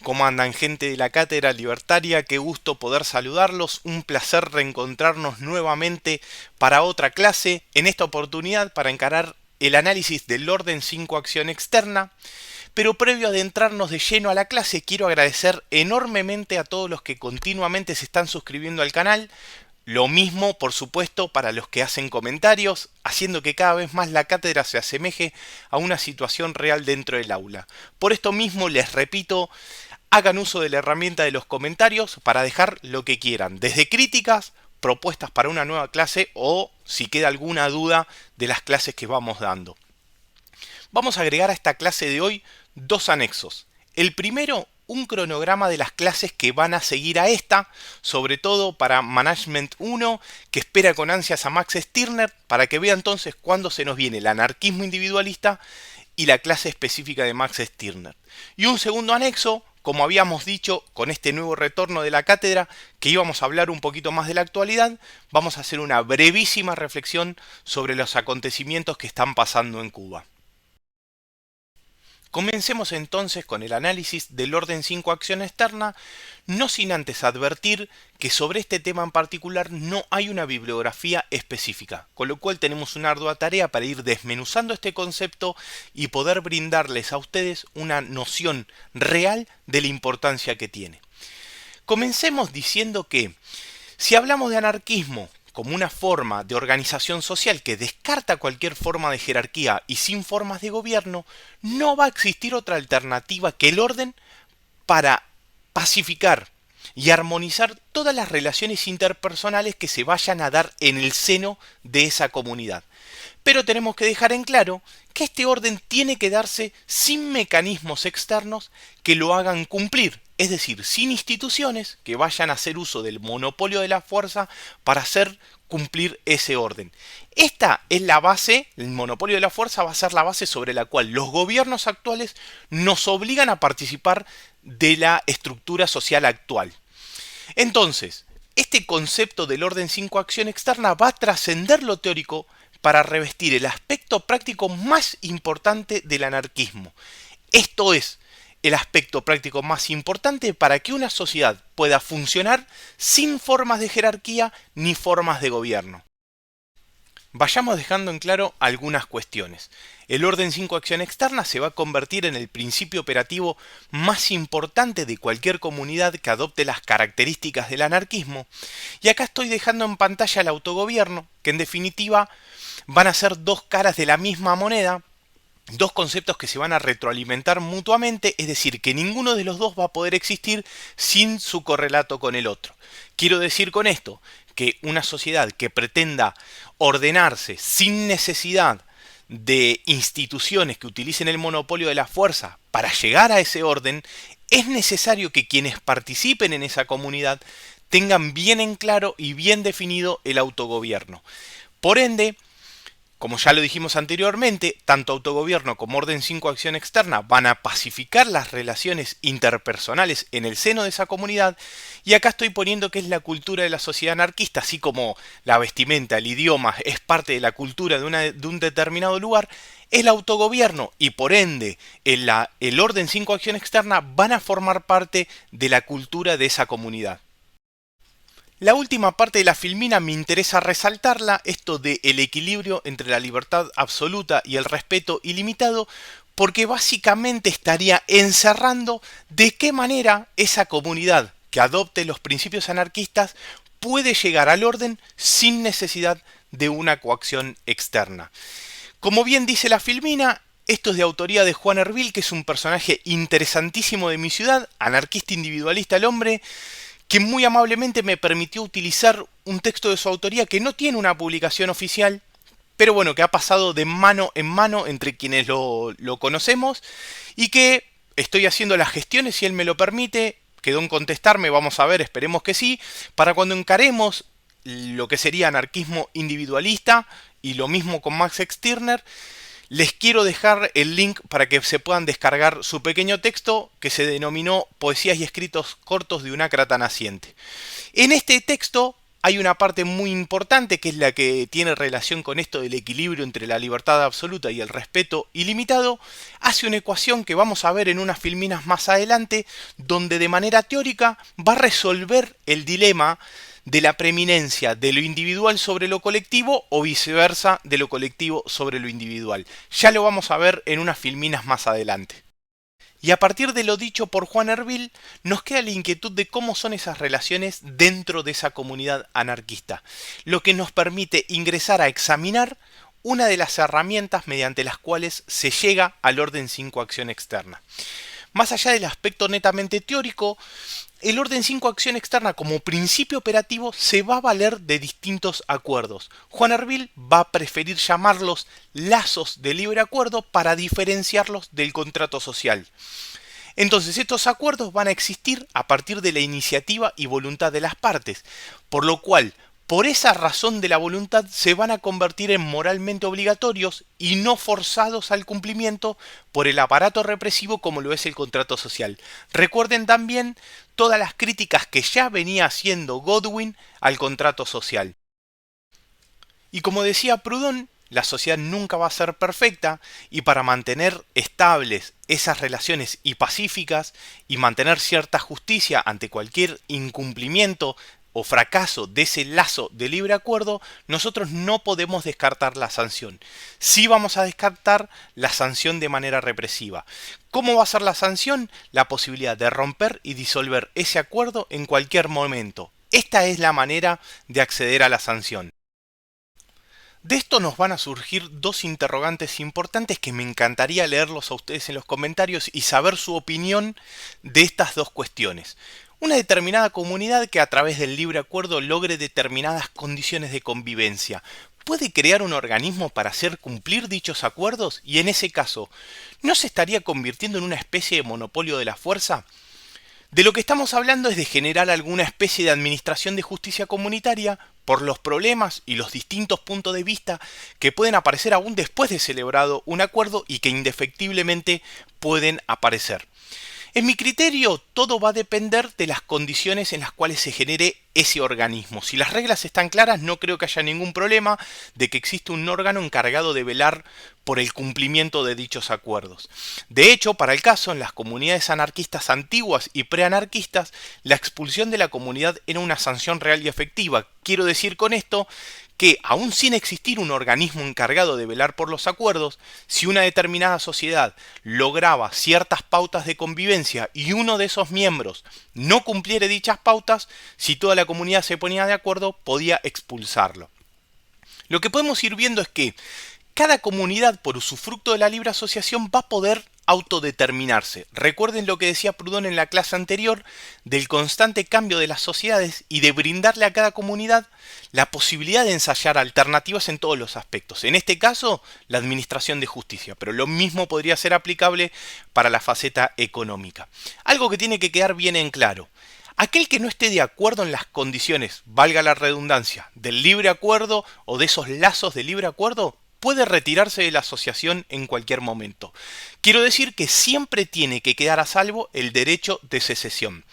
¿Cómo andan, gente de la Cátedra Libertaria? Qué gusto poder saludarlos, un placer reencontrarnos nuevamente para otra clase, en esta oportunidad para encarar el análisis del orden 5 acción externa. Pero previo a adentrarnos de lleno a la clase, quiero agradecer enormemente a todos los que continuamente se están suscribiendo al canal. Lo mismo, por supuesto, para los que hacen comentarios, haciendo que cada vez más la cátedra se asemeje a una situación real dentro del aula. Por esto mismo les repito, hagan uso de la herramienta de los comentarios para dejar lo que quieran, desde críticas, propuestas para una nueva clase o si queda alguna duda de las clases que vamos dando. Vamos a agregar a esta clase de hoy dos anexos. El primero, un cronograma de las clases que van a seguir a esta, sobre todo para Management 1, que espera con ansias a Max Stirner, para que vea entonces cuándo se nos viene el anarquismo individualista y la clase específica de Max Stirner. Y un segundo anexo, como habíamos dicho con este nuevo retorno de la cátedra, que íbamos a hablar un poquito más de la actualidad, vamos a hacer una brevísima reflexión sobre los acontecimientos que están pasando en Cuba. Comencemos entonces con el análisis del orden 5 acción externa, no sin antes advertir que sobre este tema en particular no hay una bibliografía específica, con lo cual tenemos una ardua tarea para ir desmenuzando este concepto y poder brindarles a ustedes una noción real de la importancia que tiene. Comencemos diciendo que si hablamos de anarquismo como una forma de organización social que descarta cualquier forma de jerarquía y sin formas de gobierno, no va a existir otra alternativa que el orden para pacificar y armonizar todas las relaciones interpersonales que se vayan a dar en el seno de esa comunidad. Pero tenemos que dejar en claro que este orden tiene que darse sin mecanismos externos que lo hagan cumplir, es decir, sin instituciones que vayan a hacer uso del monopolio de la fuerza para hacer cumplir ese orden. Esta es la base, el monopolio de la fuerza va a ser la base sobre la cual los gobiernos actuales nos obligan a participar de la estructura social actual. Entonces, este concepto del orden 5 acción externa va a trascender lo teórico para revestir el aspecto práctico más importante del anarquismo. Esto es, el aspecto práctico más importante para que una sociedad pueda funcionar sin formas de jerarquía ni formas de gobierno. Vayamos dejando en claro algunas cuestiones. El orden 5 acción externa se va a convertir en el principio operativo más importante de cualquier comunidad que adopte las características del anarquismo. Y acá estoy dejando en pantalla el autogobierno, que en definitiva van a ser dos caras de la misma moneda, dos conceptos que se van a retroalimentar mutuamente, es decir, que ninguno de los dos va a poder existir sin su correlato con el otro. Quiero decir con esto que una sociedad que pretenda ordenarse sin necesidad de instituciones que utilicen el monopolio de la fuerza para llegar a ese orden, es necesario que quienes participen en esa comunidad tengan bien en claro y bien definido el autogobierno. Por ende, como ya lo dijimos anteriormente, tanto autogobierno como orden 5 acción externa van a pacificar las relaciones interpersonales en el seno de esa comunidad, y acá estoy poniendo que es la cultura de la sociedad anarquista, así como la vestimenta, el idioma es parte de la cultura de un determinado lugar. El autogobierno y por ende el orden 5 acción externa van a formar parte de la cultura de esa comunidad. La última parte de la filmina me interesa resaltarla, esto de el equilibrio entre la libertad absoluta y el respeto ilimitado, porque básicamente estaría encerrando de qué manera esa comunidad que adopte los principios anarquistas puede llegar al orden sin necesidad de una coacción externa. Como bien dice la filmina, esto es de autoría de Juan Erbil, que es un personaje interesantísimo de mi ciudad, anarquista individualista el hombre, que muy amablemente me permitió utilizar un texto de su autoría que no tiene una publicación oficial, pero bueno, que ha pasado de mano en mano entre quienes lo conocemos y que estoy haciendo las gestiones, si él me lo permite, quedó en contestarme, vamos a ver, esperemos que sí, para cuando encaremos lo que sería anarquismo individualista y lo mismo con Max Stirner. Les quiero dejar el link para que se puedan descargar su pequeño texto que se denominó Poesías y escritos cortos de un ácrata naciente. En este texto hay una parte muy importante que es la que tiene relación con esto del equilibrio entre la libertad absoluta y el respeto ilimitado. Hace una ecuación que vamos a ver en unas filminas más adelante, donde de manera teórica va a resolver el dilema de la preeminencia de lo individual sobre lo colectivo o viceversa de lo colectivo sobre lo individual. Ya lo vamos a ver en unas filminas más adelante. Y a partir de lo dicho por Juan Ervil, nos queda la inquietud de cómo son esas relaciones dentro de esa comunidad anarquista, lo que nos permite ingresar a examinar una de las herramientas mediante las cuales se llega al orden 5 acción externa. Más allá del aspecto netamente teórico, el orden 5 acción externa como principio operativo se va a valer de distintos acuerdos. Juan Ervil va a preferir llamarlos lazos de libre acuerdo para diferenciarlos del contrato social. Entonces estos acuerdos van a existir a partir de la iniciativa y voluntad de las partes, por lo cual, por esa razón de la voluntad, se van a convertir en moralmente obligatorios y no forzados al cumplimiento por el aparato represivo como lo es el contrato social. Recuerden también todas las críticas que ya venía haciendo Godwin al contrato social. Y como decía Proudhon, la sociedad nunca va a ser perfecta y para mantener estables esas relaciones y pacíficas y mantener cierta justicia ante cualquier incumplimiento o fracaso de ese lazo de libre acuerdo, nosotros no podemos descartar la sanción. Sí vamos a descartar la sanción de manera represiva. ¿Cómo va a ser la sanción? La posibilidad de romper y disolver ese acuerdo en cualquier momento. Esta es la manera de acceder a la sanción. De esto nos van a surgir dos interrogantes importantes que me encantaría leerlos a ustedes en los comentarios y saber su opinión de estas dos cuestiones. Una determinada comunidad que a través del libre acuerdo logre determinadas condiciones de convivencia, ¿puede crear un organismo para hacer cumplir dichos acuerdos? Y en ese caso, ¿no se estaría convirtiendo en una especie de monopolio de la fuerza? De lo que estamos hablando es de generar alguna especie de administración de justicia comunitaria por los problemas y los distintos puntos de vista que pueden aparecer aún después de celebrado un acuerdo y que indefectiblemente pueden aparecer. En mi criterio, todo va a depender de las condiciones en las cuales se genere ese organismo. Si las reglas están claras, no creo que haya ningún problema de que exista un órgano encargado de velar por el cumplimiento de dichos acuerdos. De hecho, para el caso, en las comunidades anarquistas antiguas y preanarquistas, la expulsión de la comunidad era una sanción real y efectiva. Quiero decir con esto que, aun sin existir un organismo encargado de velar por los acuerdos, si una determinada sociedad lograba ciertas pautas de convivencia y uno de esos miembros no cumpliera dichas pautas, si toda la comunidad se ponía de acuerdo, podía expulsarlo. Lo que podemos ir viendo es que cada comunidad, por usufructo de la libre asociación, va a poder autodeterminarse. Recuerden lo que decía Proudhon en la clase anterior del constante cambio de las sociedades y de brindarle a cada comunidad la posibilidad de ensayar alternativas en todos los aspectos. En este caso, la administración de justicia, pero lo mismo podría ser aplicable para la faceta económica. Algo que tiene que quedar bien en claro. Aquel que no esté de acuerdo en las condiciones, valga la redundancia, del libre acuerdo o de esos lazos de libre acuerdo, puede retirarse de la asociación en cualquier momento. Quiero decir que siempre tiene que quedar a salvo el derecho de secesión.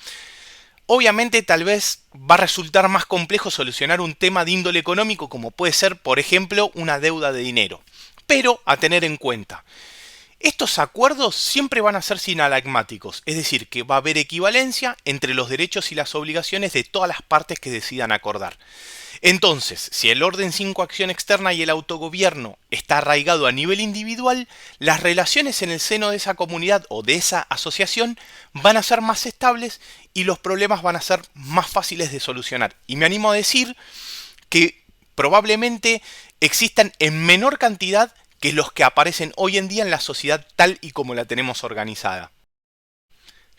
Obviamente tal vez va a resultar más complejo solucionar un tema de índole económico como puede ser, por ejemplo, una deuda de dinero. Pero a tener en cuenta, estos acuerdos siempre van a ser sinalagmáticos, es decir, que va a haber equivalencia entre los derechos y las obligaciones de todas las partes que decidan acordar. Entonces, si el orden 5 acción externa y el autogobierno está arraigado a nivel individual, las relaciones en el seno de esa comunidad o de esa asociación van a ser más estables y los problemas van a ser más fáciles de solucionar. Y me animo a decir que probablemente existan en menor cantidad que los que aparecen hoy en día en la sociedad tal y como la tenemos organizada.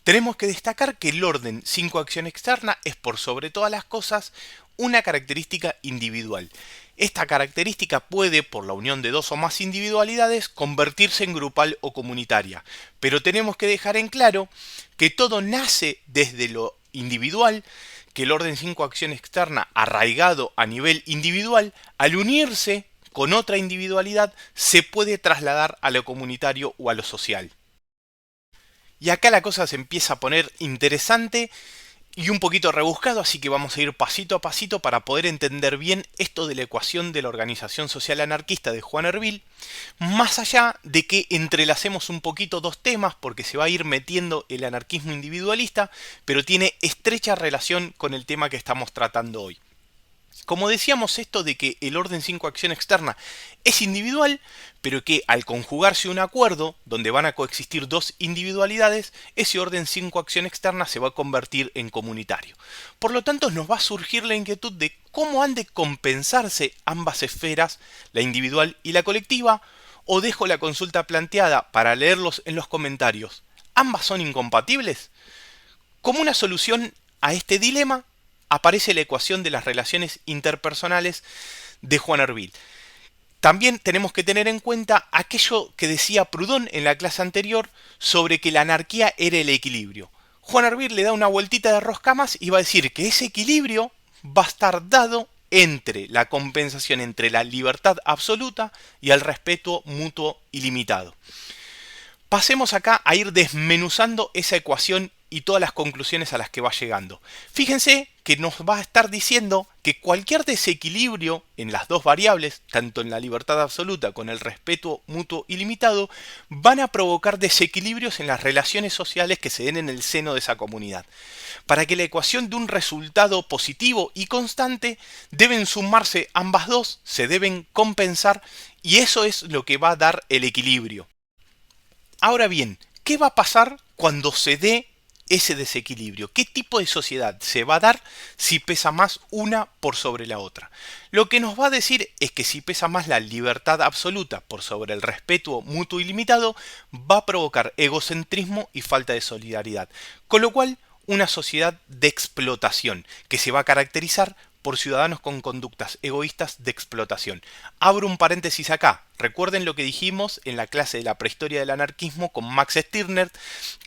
Tenemos que destacar que el orden 5 acción externa es por sobre todas las cosas una característica individual. Esta característica puede, por la unión de dos o más individualidades, convertirse en grupal o comunitaria, pero tenemos que dejar en claro que todo nace desde lo individual, que el orden 5 acción externa arraigado a nivel individual, al unirse con otra individualidad, se puede trasladar a lo comunitario o a lo social. Y acá la cosa se empieza a poner interesante y un poquito rebuscado, así que vamos a ir pasito a pasito para poder entender bien esto de la ecuación de la organización social anarquista de Juan Ervil, más allá de que entrelacemos un poquito dos temas, porque se va a ir metiendo el anarquismo individualista, pero tiene estrecha relación con el tema que estamos tratando hoy. Como decíamos, esto de que el orden 5 acción externa es individual, pero que al conjugarse un acuerdo donde van a coexistir dos individualidades, ese orden 5 acción externa se va a convertir en comunitario. Por lo tanto, nos va a surgir la inquietud de cómo han de compensarse ambas esferas, la individual y la colectiva, o dejo la consulta planteada para leerlos en los comentarios. ¿Ambas son incompatibles? Como una solución a este dilema, aparece la ecuación de las relaciones interpersonales de Juan Ervil. También tenemos que tener en cuenta aquello que decía Proudhon en la clase anterior sobre que la anarquía era el equilibrio. Juan Ervil le da una vueltita de rosca más y va a decir que ese equilibrio va a estar dado entre la compensación entre la libertad absoluta y el respeto mutuo ilimitado. Pasemos acá a ir desmenuzando esa ecuación y todas las conclusiones a las que va llegando. Fíjense que nos va a estar diciendo que cualquier desequilibrio en las dos variables, tanto en la libertad absoluta como en el respeto mutuo ilimitado, van a provocar desequilibrios en las relaciones sociales que se den en el seno de esa comunidad. Para que la ecuación de un resultado positivo y constante, deben sumarse ambas dos, se deben compensar, y eso es lo que va a dar el equilibrio. Ahora bien, ¿qué va a pasar cuando se dé ese desequilibrio? ¿Qué tipo de sociedad se va a dar si pesa más una por sobre la otra? Lo que nos va a decir es que si pesa más la libertad absoluta por sobre el respeto mutuo ilimitado, va a provocar egocentrismo y falta de solidaridad. Con lo cual, una sociedad de explotación que se va a caracterizar por ciudadanos con conductas egoístas de explotación. Abro un paréntesis acá. Recuerden lo que dijimos en la clase de la prehistoria del anarquismo con Max Stirner,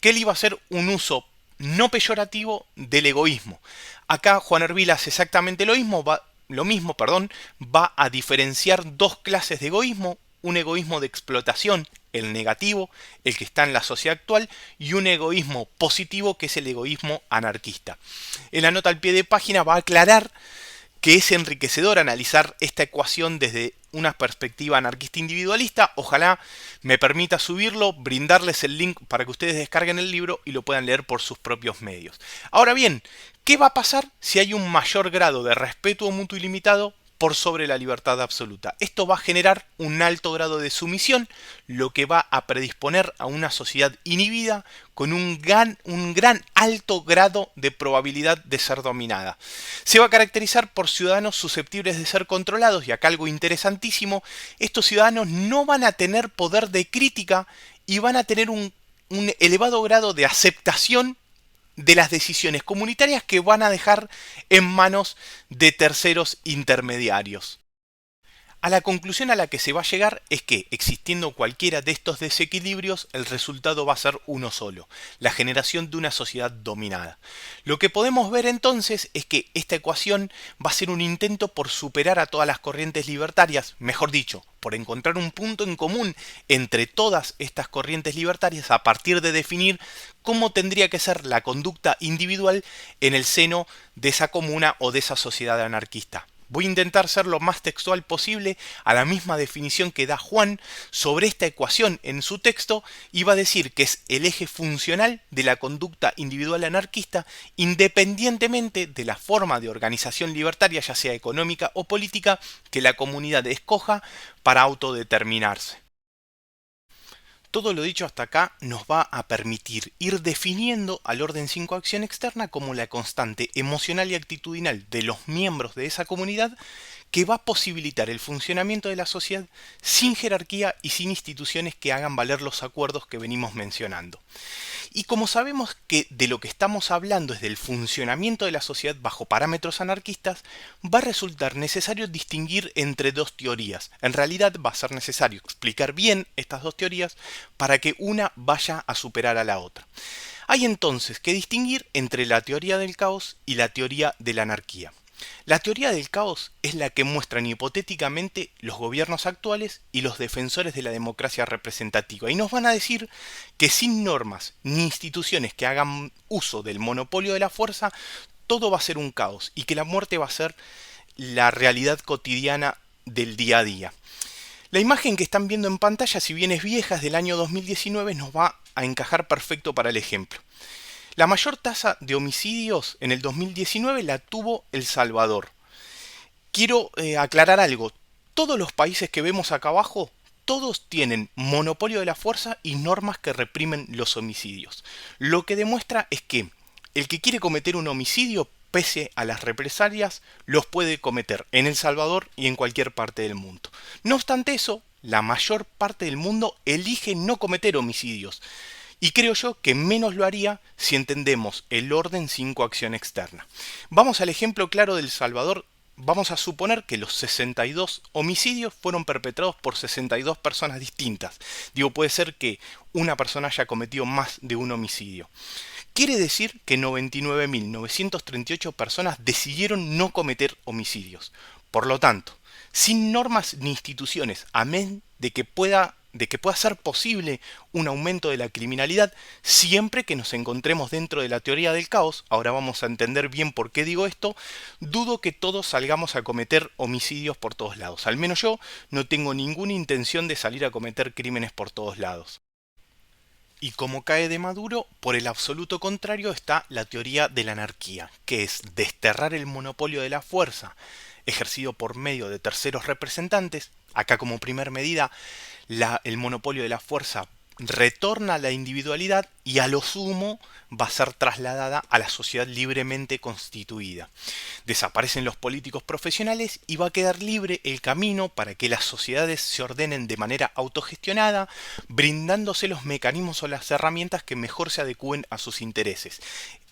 que él iba a hacer un uso no peyorativo del egoísmo. Acá Juan Ervil hace exactamente lo mismo, va a diferenciar dos clases de egoísmo, un egoísmo de explotación, el negativo, el que está en la sociedad actual, y un egoísmo positivo, que es el egoísmo anarquista. En la nota al pie de página va a aclarar que es enriquecedor analizar esta ecuación desde una perspectiva anarquista individualista. Ojalá me permita subirlo, brindarles el link para que ustedes descarguen el libro y lo puedan leer por sus propios medios. Ahora bien, ¿qué va a pasar si hay un mayor grado de respeto mutuo ilimitado por sobre la libertad absoluta? Esto va a generar un alto grado de sumisión, lo que va a predisponer a una sociedad inhibida con un gran alto grado de probabilidad de ser dominada. Se va a caracterizar por ciudadanos susceptibles de ser controlados, y acá algo interesantísimo: estos ciudadanos no van a tener poder de crítica y van a tener un elevado grado de aceptación de las decisiones comunitarias que van a dejar en manos de terceros intermediarios. A la conclusión a la que se va a llegar es que, existiendo cualquiera de estos desequilibrios, el resultado va a ser uno solo: la generación de una sociedad dominada. Lo que podemos ver entonces es que esta ecuación va a ser un intento por superar a todas las corrientes libertarias, mejor dicho, por encontrar un punto en común entre todas estas corrientes libertarias a partir de definir cómo tendría que ser la conducta individual en el seno de esa comuna o de esa sociedad anarquista. Voy a intentar ser lo más textual posible a la misma definición que da Juan sobre esta ecuación en su texto, y va a decir que es el eje funcional de la conducta individual anarquista, independientemente de la forma de organización libertaria, ya sea económica o política, que la comunidad escoja para autodeterminarse. Todo lo dicho hasta acá nos va a permitir ir definiendo al orden 5 acción externa como la constante emocional y actitudinal de los miembros de esa comunidad, que va a posibilitar el funcionamiento de la sociedad sin jerarquía y sin instituciones que hagan valer los acuerdos que venimos mencionando. Y como sabemos que de lo que estamos hablando es del funcionamiento de la sociedad bajo parámetros anarquistas, va a resultar necesario distinguir entre dos teorías. En realidad va a ser necesario explicar bien estas dos teorías para que una vaya a superar a la otra. Hay entonces que distinguir entre la teoría del caos y la teoría de la anarquía. La teoría del caos es la que muestran hipotéticamente los gobiernos actuales y los defensores de la democracia representativa. Y nos van a decir que sin normas ni instituciones que hagan uso del monopolio de la fuerza, todo va a ser un caos y que la muerte va a ser la realidad cotidiana del día a día. La imagen que están viendo en pantalla, si bien es vieja, es del año 2019, nos va a encajar perfecto para el ejemplo. La mayor tasa de homicidios en el 2019 la tuvo El Salvador. Quiero aclarar algo. Todos los países que vemos acá abajo, todos tienen monopolio de la fuerza y normas que reprimen los homicidios. Lo que demuestra es que el que quiere cometer un homicidio, pese a las represalias, los puede cometer en El Salvador y en cualquier parte del mundo. No obstante eso, la mayor parte del mundo elige no cometer homicidios. Y creo yo que menos lo haría si entendemos el orden sin coacción externa. Vamos al ejemplo claro del Salvador. Vamos a suponer que los 62 homicidios fueron perpetrados por 62 personas distintas. Digo, puede ser que una persona haya cometido más de un homicidio. Quiere decir que 99.938 personas decidieron no cometer homicidios. Por lo tanto, sin normas ni instituciones, amén de que pueda ser posible un aumento de la criminalidad siempre que nos encontremos dentro de la teoría del caos, ahora vamos a entender bien por qué digo esto, dudo que todos salgamos a cometer homicidios por todos lados. Al menos yo no tengo ninguna intención de salir a cometer crímenes por todos lados. Y como cae de Maduro, por el absoluto contrario está la teoría de la anarquía, que es desterrar el monopolio de la fuerza ejercido por medio de terceros representantes. Acá como primer medida, el monopolio de la fuerza retorna a la individualidad y a lo sumo va a ser trasladada a la sociedad libremente constituida. Desaparecen los políticos profesionales y va a quedar libre el camino para que las sociedades se ordenen de manera autogestionada, brindándose los mecanismos o las herramientas que mejor se adecúen a sus intereses.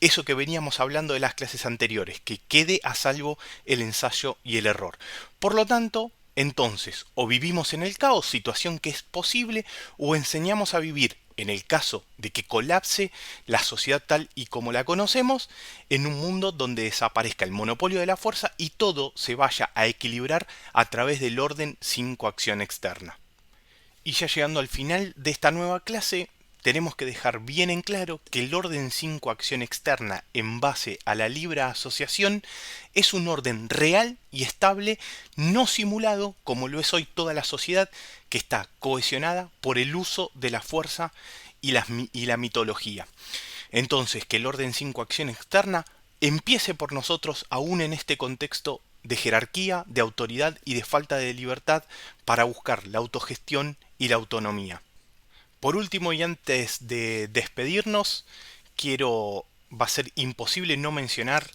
Eso que veníamos hablando de las clases anteriores, que quede a salvo el ensayo y el error. Por lo tanto, entonces, o vivimos en el caos, situación que es posible, o enseñamos a vivir, en el caso de que colapse la sociedad tal y como la conocemos, en un mundo donde desaparezca el monopolio de la fuerza y todo se vaya a equilibrar a través del orden sin coacción externa. Y ya llegando al final de esta nueva clase, tenemos que dejar bien en claro que el orden sin coacción externa en base a la libre asociación es un orden real y estable, no simulado como lo es hoy toda la sociedad que está cohesionada por el uso de la fuerza y la mitología. Entonces, que el orden sin coacción externa empiece por nosotros aún en este contexto de jerarquía, de autoridad y de falta de libertad para buscar la autogestión y la autonomía. Por último y antes de despedirnos, va a ser imposible no mencionar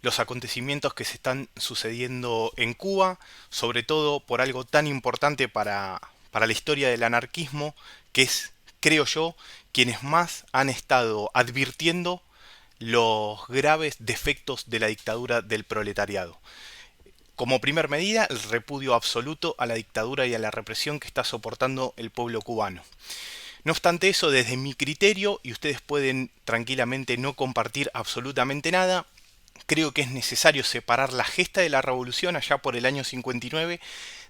los acontecimientos que se están sucediendo en Cuba, sobre todo por algo tan importante para la historia del anarquismo, que es, creo yo, quienes más han estado advirtiendo los graves defectos de la dictadura del proletariado. Como primer medida, el repudio absoluto a la dictadura y a la represión que está soportando el pueblo cubano. No obstante eso, desde mi criterio, y ustedes pueden tranquilamente no compartir absolutamente nada, creo que es necesario separar la gesta de la revolución allá por el año 59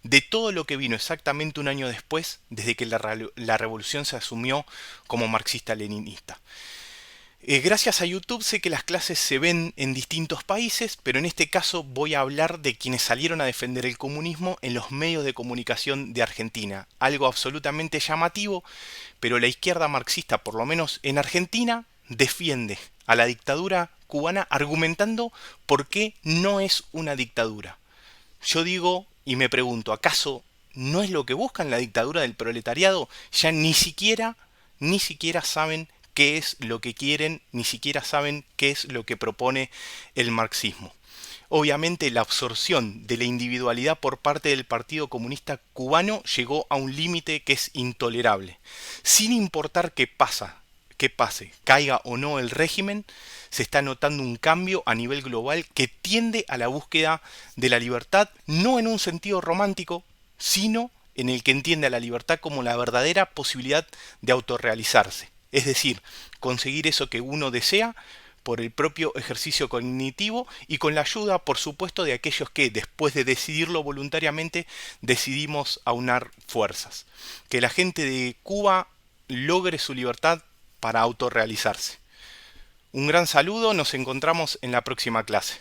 de todo lo que vino exactamente un año después, desde que la revolución se asumió como marxista-leninista. Gracias a YouTube sé que las clases se ven en distintos países, pero en este caso voy a hablar de quienes salieron a defender el comunismo en los medios de comunicación de Argentina. Algo absolutamente llamativo, pero la izquierda marxista, por lo menos en Argentina, defiende a la dictadura cubana argumentando por qué no es una dictadura. Yo digo y me pregunto, ¿acaso no es lo que buscan la dictadura del proletariado? Ya ni siquiera saben qué es lo que quieren, ni siquiera saben qué es lo que propone el marxismo. Obviamente la absorción de la individualidad por parte del Partido Comunista Cubano llegó a un límite que es intolerable. Sin importar qué pase, caiga o no el régimen, se está notando un cambio a nivel global que tiende a la búsqueda de la libertad, no en un sentido romántico, sino en el que entiende a la libertad como la verdadera posibilidad de autorrealizarse. Es decir, conseguir eso que uno desea, por el propio ejercicio cognitivo y con la ayuda, por supuesto, de aquellos que, después de decidirlo voluntariamente, decidimos aunar fuerzas. Que la gente de Cuba logre su libertad para autorrealizarse. Un gran saludo, nos encontramos en la próxima clase.